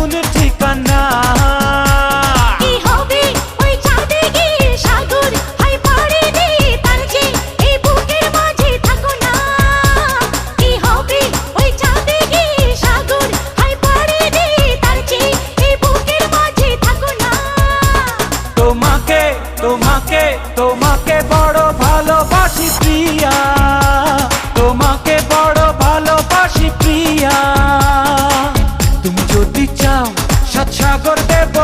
মনের ঠিকানা। কি হবে ওই চাঁদে গিয়ে সাগর হাই পাড়ে দিয়ে তার যে এই বুকের মাঝে থাকো না। কি হবে ওই চাঁদে গিয়ে সাগর হাই পাড়ে দিয়ে তার যে এই বুকের মাঝে থাকো না। তোমাকে তোমাকে তোমাকে বড় ভালোবাসি প্রিয়া, তোমাকে বড় ভালোবাসি প্রিয়া। তুমি যদি চাও সাত সাগর দেব